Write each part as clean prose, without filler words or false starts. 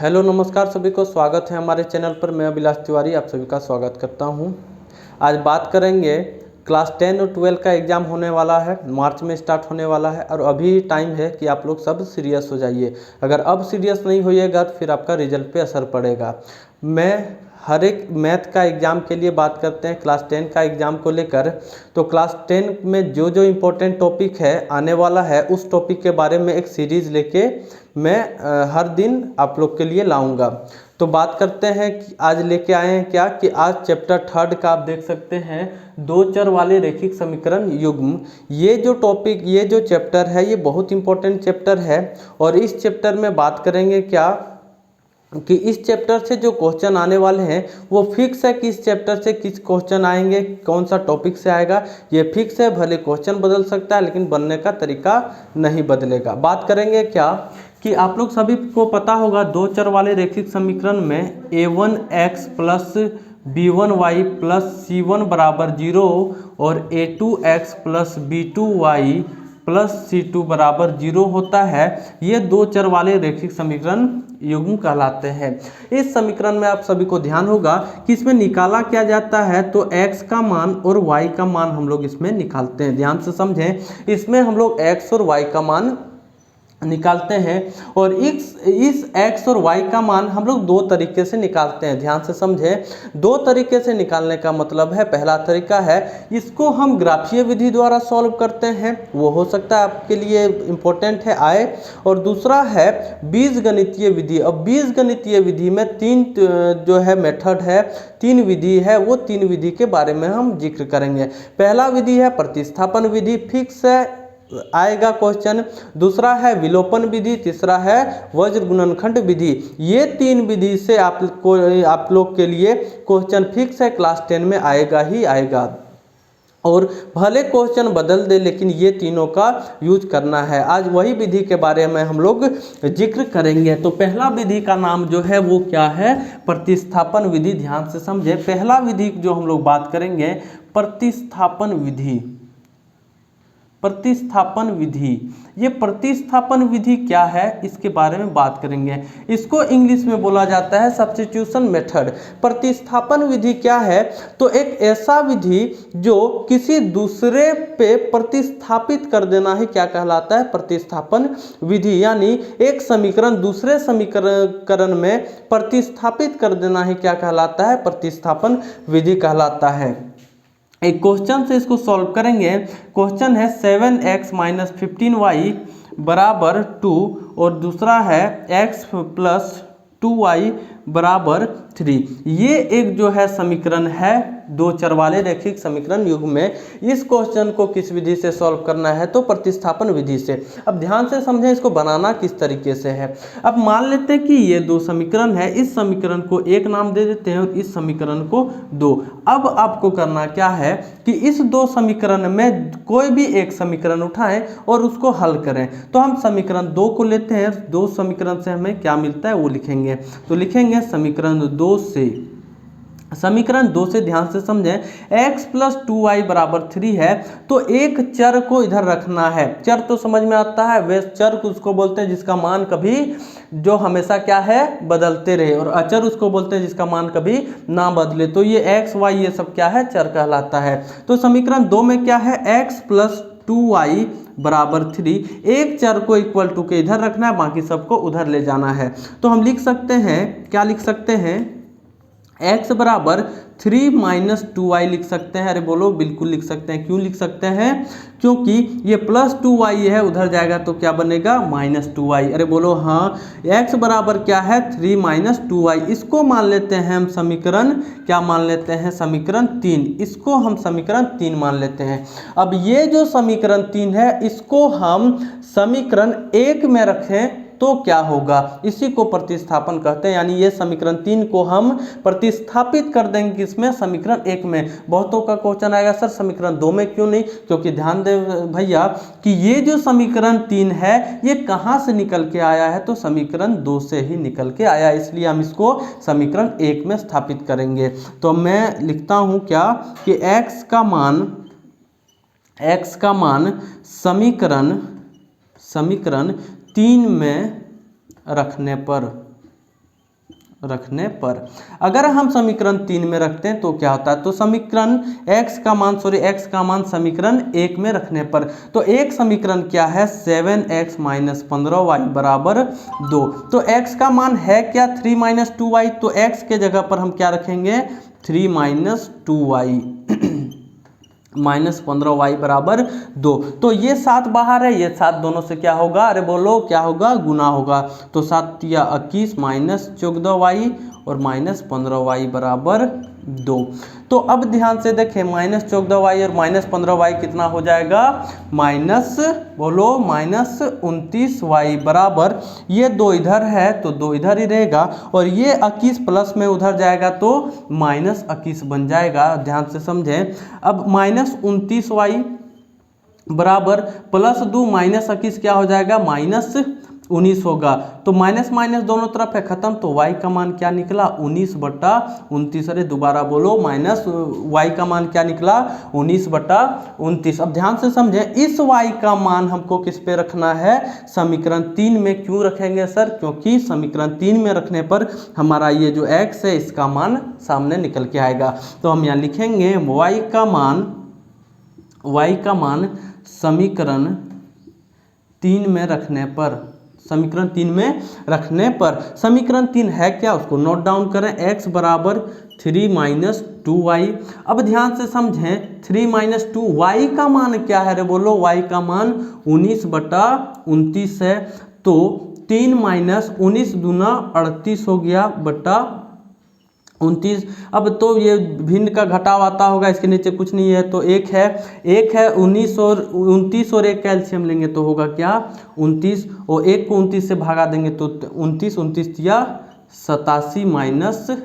Hello नमस्कार सभी को, स्वागत है हमारे चैनल पर। मैं अभिलाष तिवारी आप सभी का स्वागत करता हूं। आज बात करेंगे क्लास 10 और 12 का एग्ज़ाम होने वाला है, मार्च में स्टार्ट होने वाला है और अभी टाइम है कि आप लोग सब सीरियस हो जाइए। अगर अब सीरियस नहीं होइएगा तो फिर आपका रिजल्ट पे असर पड़ेगा। मैं हर एक मैथ का एग्ज़ाम के लिए बात करते हैं, क्लास 10 का एग्ज़ाम को लेकर। तो क्लास 10 में जो जो इम्पोर्टेंट टॉपिक है आने वाला है, उस टॉपिक के बारे में एक सीरीज़ लेके मैं हर दिन आप लोग के लिए लाऊंगा। तो बात करते हैं कि आज लेके आए हैं क्या, कि आज चैप्टर 3 का आप देख सकते हैं, दो चर वाले रैखिक समीकरण युग्म। ये जो टॉपिक, ये जो चैप्टर है, ये बहुत इंपॉर्टेंट चैप्टर है। और इस चैप्टर में बात करेंगे क्या कि इस चैप्टर से जो क्वेश्चन आने वाले हैं वो फिक्स है कि इस चैप्टर से किस क्वेश्चन आएंगे, कौन सा टॉपिक से आएगा, ये फिक्स है। भले क्वेश्चन बदल सकता है लेकिन बनने का तरीका नहीं बदलेगा। बात करेंगे क्या कि आप लोग सभी को पता होगा, दो चर वाले रैखिक समीकरण में a1x plus b1y plus c1 बराबर 0 और a2x plus b2y plus c2 बराबर 0 होता है। ये दो चर वाले रैखिक समीकरण युग्म कहलाते हैं। इस समीकरण में आप सभी को ध्यान होगा कि इसमें निकाला क्या जाता है, तो x का मान और y का मान हम लोग इसमें निकालते हैं। ध्यान से समझें, इसमें हम लोग x और y का मान निकालते हैं। और इस x और y का मान हम लोग दो तरीके से निकालते हैं। ध्यान से समझें, दो तरीके से निकालने का मतलब है, पहला तरीका है इसको हम ग्राफीय विधि द्वारा सॉल्व करते हैं, वो हो सकता है आपके लिए इंपॉर्टेंट है आए। और दूसरा है बीजगणितीय विधि। अब बीजगणितीय विधि में तीन जो है मेथड है, तीन विधि है, वो तीन विधि के बारे में हम जिक्र करेंगे। पहला विधि है प्रतिस्थापन विधि, फिक्स है आएगा क्वेश्चन। दूसरा है विलोपन विधि, तीसरा है वज्र गुणनखंड विधि। ये तीन विधि से आप लोग के लिए क्वेश्चन फिक्स है, क्लास 10 में आएगा ही आएगा। और भले क्वेश्चन बदल दे लेकिन ये तीनों का यूज करना है। आज वही विधि के बारे में हम लोग जिक्र करेंगे। तो पहला विधि का नाम जो है वो क्या है, प्रतिस्थापन विधि। ध्यान से समझे, पहला विधि जो हम लोग बात करेंगे प्रतिस्थापन विधि। प्रतिस्थापन विधि, ये प्रतिस्थापन विधि क्या है इसके बारे में बात करेंगे। इसको इंग्लिश में बोला जाता है सब्स्टिट्यूशन मेथड। प्रतिस्थापन विधि क्या है, तो एक ऐसा विधि जो किसी दूसरे पे प्रतिस्थापित कर देना ही क्या कहलाता है, प्रतिस्थापन विधि। यानी एक समीकरण दूसरे समीकरण में प्रतिस्थापित कर देना ही क्या कहलाता है, प्रतिस्थापन विधि कहलाता है। एक क्वेश्चन से इसको सॉल्व करेंगे। क्वेश्चन है 7x माइनस 15y बराबर 2 और दूसरा है x प्लस 2y बराबर 3। ये एक जो है समीकरण है दो चर वाले रैखिक समीकरण युग्म में। इस क्वेश्चन को किस विधि से सॉल्व करना है, तो प्रतिस्थापन विधि से। अब ध्यान से समझें इसको बनाना किस तरीके से है। अब मान लेते हैं कि ये दो समीकरण है, इस समीकरण को एक नाम दे देते हैं और इस समीकरण को दो। अब आपको करना क्या है कि इस दो समीकरण में कोई भी एक समीकरण उठाएं और उसको हल करें। तो हम समीकरण 2 को लेते हैं, दो समीकरण से हमें क्या मिलता है वो लिखेंगे। तो लिखेंगे समीकरण 2 से, समीकरण 2 से ध्यान से समझें, x प्लस 2y बराबर 3 है। तो एक चर को इधर रखना है। चर तो समझ में आता है, वे चर उसको बोलते हैं जिसका मान कभी जो हमेशा क्या है, बदलते रहे। और अचर उसको बोलते हैं जिसका मान कभी ना बदले। तो ये x y ये सब क्या है, चर कहलाता है। तो समीकरण 2 में क्या है, x प्लस 2y बराबर 3। एक चर को इक्वल टू के इधर रखना है, बाकी सबको उधर ले जाना है। तो हम लिख सकते हैं, क्या लिख सकते हैं, x बराबर 3 माइनस 2y लिख सकते हैं। अरे बोलो, बिल्कुल लिख सकते हैं। क्यों लिख सकते हैं, क्योंकि ये प्लस 2y है, उधर जाएगा तो क्या बनेगा, माइनस 2y। अरे बोलो हाँ, x बराबर क्या है, 3 माइनस 2y। इसको मान लेते हैं हम समीकरण, क्या मान लेते हैं, समीकरण 3। इसको हम समीकरण 3 मान लेते हैं। अब ये जो समीकरण 3 है, इसको हम समीकरण 1 में रखें तो क्या होगा, इसी को प्रतिस्थापन कहते हैं। यानी ये समीकरण 3 को हम प्रतिस्थापित कर देंगे किसमें, समीकरण 1 में। बहुतों का क्वेश्चन आएगा सर समीकरण 2 में क्यों नहीं, क्योंकि ध्यान दे भैया कि ये जो समीकरण 3 है ये कहाँ से निकल के आया है, तो समीकरण 2 से ही निकल के आया, इसलिए हम इसको समीकरण 1 में स्थापित करेंगे। तो मैं लिखता हूँ क्या कि x का मान समीकरण 3 में रखने पर, रखने पर। अगर हम समीकरण 3 में रखते हैं तो क्या होता है, तो समीकरण x का मान समीकरण 1 में रखने पर, तो एक समीकरण क्या है 7x - 15y बराबर 2। तो x का मान है क्या 3 - 2y, तो x के जगह पर हम क्या रखेंगे 3 - 2y -15y बराबर 2। तो ये 7 बाहर है, ये 7 दोनों से क्या होगा, अरे बोलो क्या होगा, गुना होगा। तो 7 या 21 -14y और -15y बराबर 2। तो अब ध्यान से देखें -14y और -15y कितना हो जाएगा, -29y बराबर, ये 2 इधर है तो 2 इधर ही रहेगा, और ये 21 प्लस में उधर जाएगा तो -21 बन जाएगा। ध्यान से समझें। अब -29y बराबर +2 -21 क्या हो जाएगा, -19 होगा। तो माइनस माइनस दोनों तरफ है खत्म, तो y का मान क्या निकला 19/29। अरे दोबारा बोलो, माइनस y का मान क्या निकला 19/29। अब ध्यान से समझें, इस y का मान हमको किस पे रखना है, समीकरण 3 में। क्यों रखेंगे सर, क्योंकि समीकरण 3 में रखने पर हमारा ये जो x है इसका मान सामने निकल के आएगा। तो हम यहाँ लिखेंगे y का मान समीकरण 3 में रखने पर, समीकरण 3 में रखने पर, समीकरण 3 है क्या उसको नोट डाउन करें, x बराबर 3 - 2y। अब ध्यान से समझें 3 - 2 y का मान क्या है, रे बोलो, y का मान 19/29 है। तो 3 - 19 दूना 38 हो गया बटा 29। अब तो ये भिन्न का घटाव आता होगा, इसके नीचे कुछ नहीं है तो एक है 19 और 29 और एक कैल्शियम लेंगे तो होगा क्या 29, और एक को 29 से भागा देंगे तो 29 29 या 87 -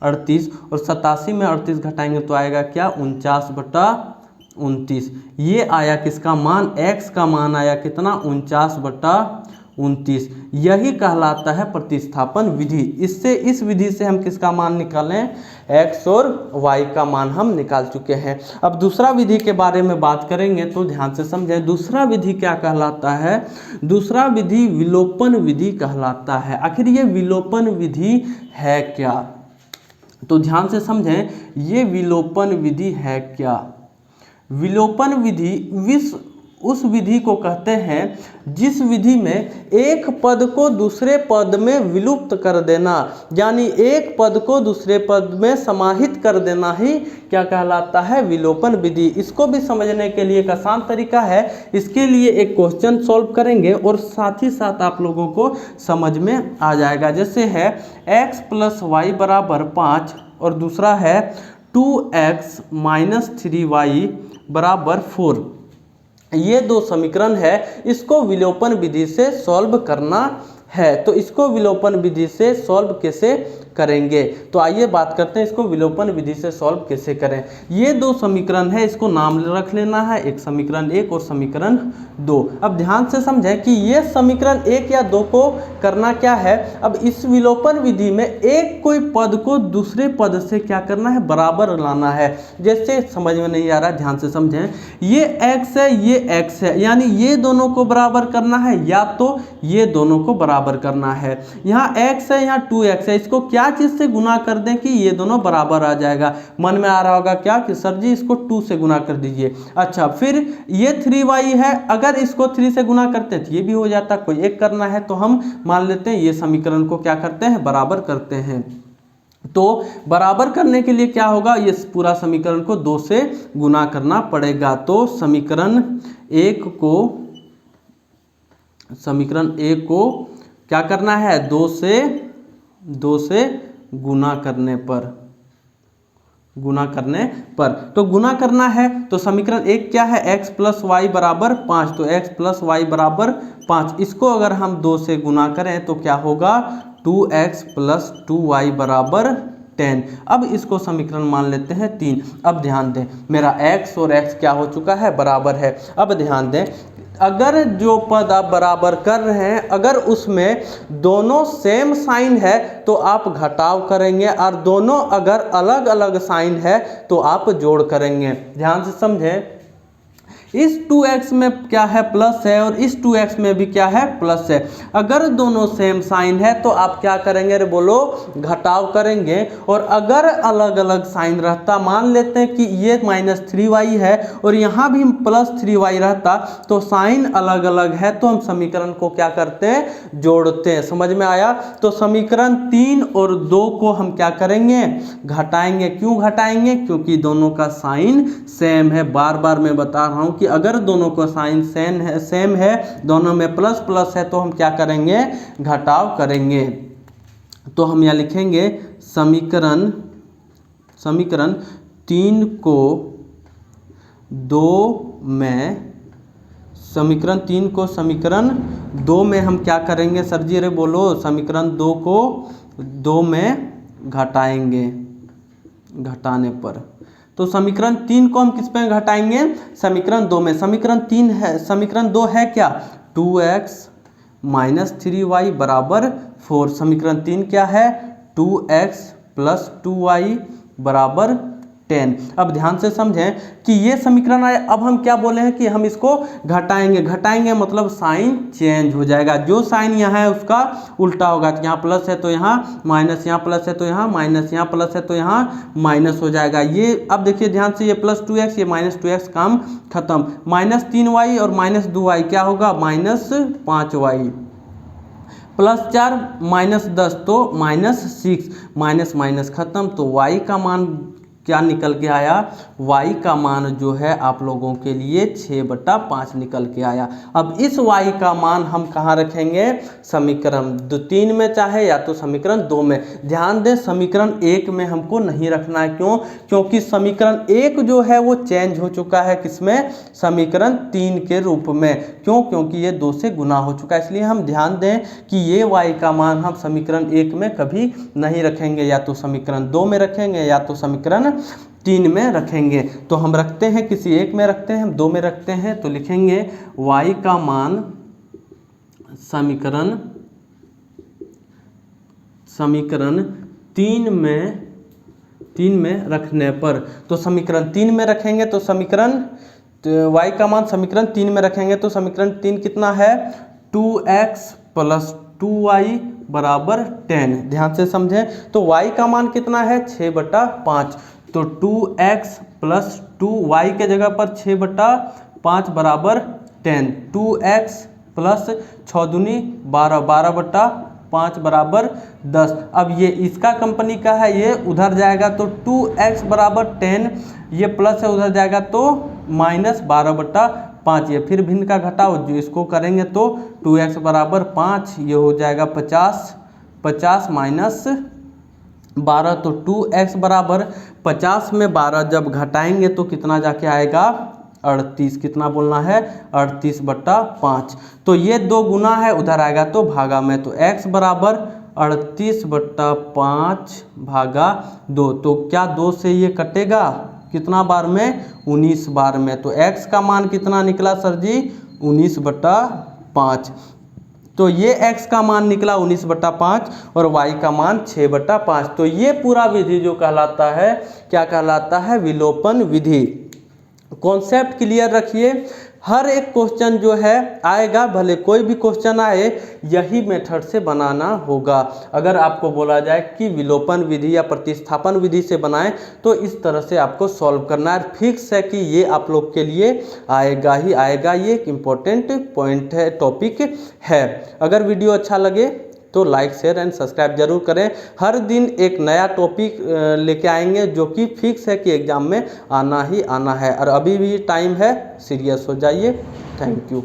38, और 87 में 38 घटाएंगे तो आएगा क्या 49/29। ये आया किसका मान, x का मान आया कितना 49/29। यही कहलाता है प्रतिस्थापन विधि। इससे इस विधि से हम किसका मान निकालें, x और y का मान हम निकाल चुके हैं। अब दूसरा विधि के बारे में बात करेंगे तो ध्यान से समझें, दूसरा विधि क्या कहलाता है, दूसरा विधि विलोपन विधि कहलाता है। आखिर ये विलोपन विधि है क्या, तो ध्यान से समझें, ये विलोपन विधि है क्या। विलोपन विधि उस विधि को कहते हैं जिस विधि में एक पद को दूसरे पद में विलुप्त कर देना, यानी एक पद को दूसरे पद में समाहित कर देना ही क्या कहलाता है, विलोपन विधि। इसको भी समझने के लिए एक आसान तरीका है, इसके लिए एक क्वेश्चन सॉल्व करेंगे और साथ ही साथ आप लोगों को समझ में आ जाएगा। जैसे है x + y बराबर 5 और दूसरा है 2x - 3y बराबर 4। ये दो समीकरण है, इसको विलोपन विधि से सॉल्व करना है। तो इसको विलोपन विधि से सॉल्व कैसे करेंगे, तो आइए बात करते हैं इसको विलोपन विधि से सॉल्व कैसे करें। ये दो समीकरण है, इसको नाम रख लेना है, एक समीकरण 1 और समीकरण 2। अब ध्यान से समझें कि ये समीकरण 1 या 2 को करना क्या है, अब इस विलोपन विधि में एक कोई पद को दूसरे पद से क्या करना है, बराबर लाना है। जैसे समझ में नहीं आ रहा, ध्यान से समझें, ये x है ये x है, यानी ये दोनों को बराबर करना है या तो ये दोनों को बराबर करना है। यहाँ x है यहाँ 2x है, इसको क्या चीज से गुना कर दें कि ये दोनों बराबर आ जाएगा। मन में आ रहा होगा क्या कि सर जी इसको 2 से गुना कर दीजिए। अच्छा, फिर ये 3y है, अगर इसको 3 से गुना करते हैं तो ये भी हो जाता, कोई एक करना है तो हम मान लेते हैं ये समीकरण को क्या करते हैं, बराबर करते हैं। तो बराबर करने के लिए क्या होगा, ये पूरा समीकरण को 2 से गुना करना पड़ेगा। तो समीकरण 1 को क्या करना है, 2 से गुना करने पर, तो गुना करना है तो समीकरण 1 क्या है, x + y बराबर 5, तो x + y बराबर 5। इसको अगर हम 2 से गुना करें तो क्या होगा 2x + 2y बराबर 10। अब इसको समीकरण मान लेते हैं 3। अब ध्यान दें, मेरा x और x क्या हो चुका है, बराबर है। अब ध्यान दें, अगर जो पद आप बराबर कर रहे हैं अगर उसमें दोनों सेम साइन है तो आप घटाव करेंगे, और दोनों अगर अलग अलग साइन है तो आप जोड़ करेंगे। ध्यान से समझें, इस 2x में क्या है, प्लस है, और इस 2x में भी क्या है, प्लस है। अगर दोनों सेम साइन है तो आप क्या करेंगे, अरे बोलो, घटाव करेंगे। और अगर अलग अलग साइन रहता, मान लेते हैं कि ये -3y है और यहाँ भी +3y रहता, तो साइन अलग अलग है तो हम समीकरण को क्या करते हैं, जोड़ते हैं। समझ में आया? तो समीकरण 3 और 2 को हम क्या करेंगे, घटाएंगे। क्यों घटाएंगे? क्योंकि दोनों का साइन सेम है। बार बार मैं बता रहा हूं कि अगर दोनों का साइन सेम है, दोनों में प्लस प्लस है, तो हम क्या करेंगे, घटाव करेंगे। तो हम यहाँ लिखेंगे समीकरण 3 को 2 में, समीकरण 3 को समीकरण 2 में हम क्या करेंगे सर जी, अरे बोलो, समीकरण 2 को 2 में घटाएंगे। घटाने पर तो समीकरण 3 को हम किस पे घटाएंगे, समीकरण 2 में। समीकरण 3 है, समीकरण 2 है क्या, 2x - 3y बराबर 4। समीकरण 3 क्या है, 2x + 2y बराबर 10। अब ध्यान से समझें कि ये समीकरण आए, अब हम क्या बोले हैं कि हम इसको घटाएंगे। घटाएंगे मतलब साइन चेंज हो जाएगा, जो साइन यहाँ है उसका उल्टा होगा। यहाँ प्लस है तो यहाँ माइनस, यहाँ प्लस है तो यहाँ माइनस, यहाँ प्लस है तो यहाँ माइनस हो जाएगा। ये अब देखिए ध्यान से, ये +2x, ये -2x, काम खत्म। -3y और -2y क्या होगा, -5y, +4 -10 तो -6, माइनस माइनस खत्म। तो y का मान क्या निकल के आया, y का मान जो है आप लोगों के लिए 6/5 निकल के आया। अब इस y का मान हम कहाँ रखेंगे, समीकरण 3 में चाहे या तो समीकरण 2 में। ध्यान दें समीकरण 1 में हमको नहीं रखना है। क्यों? क्योंकि समीकरण 1 जो है वो चेंज हो चुका है, किसमें, समीकरण 3 के रूप में। क्यों? क्योंकि ये 2 से गुना हो चुका है। इसलिए हम ध्यान दें कि ये y का मान हम समीकरण 1 में कभी नहीं रखेंगे, या तो समीकरण 2 में रखेंगे या तो समीकरण 3 में रखेंगे। तो हम रखते हैं, किसी एक में रखते हैं, हम 2 में रखते हैं। तो लिखेंगे y का मान समीकरण 3 में रखने पर, तो समीकरण 3 में रखेंगे तो समीकरण y का मान समीकरण 3 में रखेंगे तो समीकरण 3 कितना है, 2x + 2y बराबर 10। ध्यान से समझें, तो y का मान कितना है, 6/5। तो 2x + 2y के जगह पर 6/5 बराबर 10। 2x + 6 दूनी 12, 12/5 बराबर 10। अब ये इसका कंपनी का है, ये उधर जाएगा तो 2x बराबर 10, ये प्लस है उधर जाएगा तो -12/5। ये फिर भिन्न का घटाओ, जो इसको करेंगे तो 2x बराबर 5, ये हो जाएगा 50, 50 - 12, तो 2x बराबर 50 में 12 जब घटाएंगे तो कितना जाके आएगा, 38। कितना बोलना है, 38/5। तो ये 2 गुना है, उधर आएगा तो भागा में, तो x बराबर 38/5 भागा 2। तो क्या 2 से ये कटेगा, कितना बार में, 19 बार में। तो x का मान कितना निकला सर जी, 19/5। तो ये x का मान निकला 19/5 और y का मान 6/5। तो ये पूरा विधि जो कहलाता है, क्या कहलाता है, विलोपन विधि। कॉन्सेप्ट क्लियर रखिए। हर एक क्वेश्चन जो है आएगा, भले कोई भी क्वेश्चन आए, यही मेथड से बनाना होगा। अगर आपको बोला जाए कि विलोपन विधि या प्रतिस्थापन विधि से बनाएं, तो इस तरह से आपको सॉल्व करना है। फिक्स है कि ये आप लोग के लिए आएगा ही आएगा। ये एक इम्पोर्टेंट पॉइंट है, टॉपिक है। अगर वीडियो अच्छा लगे तो लाइक, शेयर एंड सब्सक्राइब जरूर करें। हर दिन एक नया टॉपिक लेके आएंगे, जो कि फिक्स है कि एग्जाम में आना ही आना है। और अभी भी टाइम है, सीरियस हो जाइए। Thank you.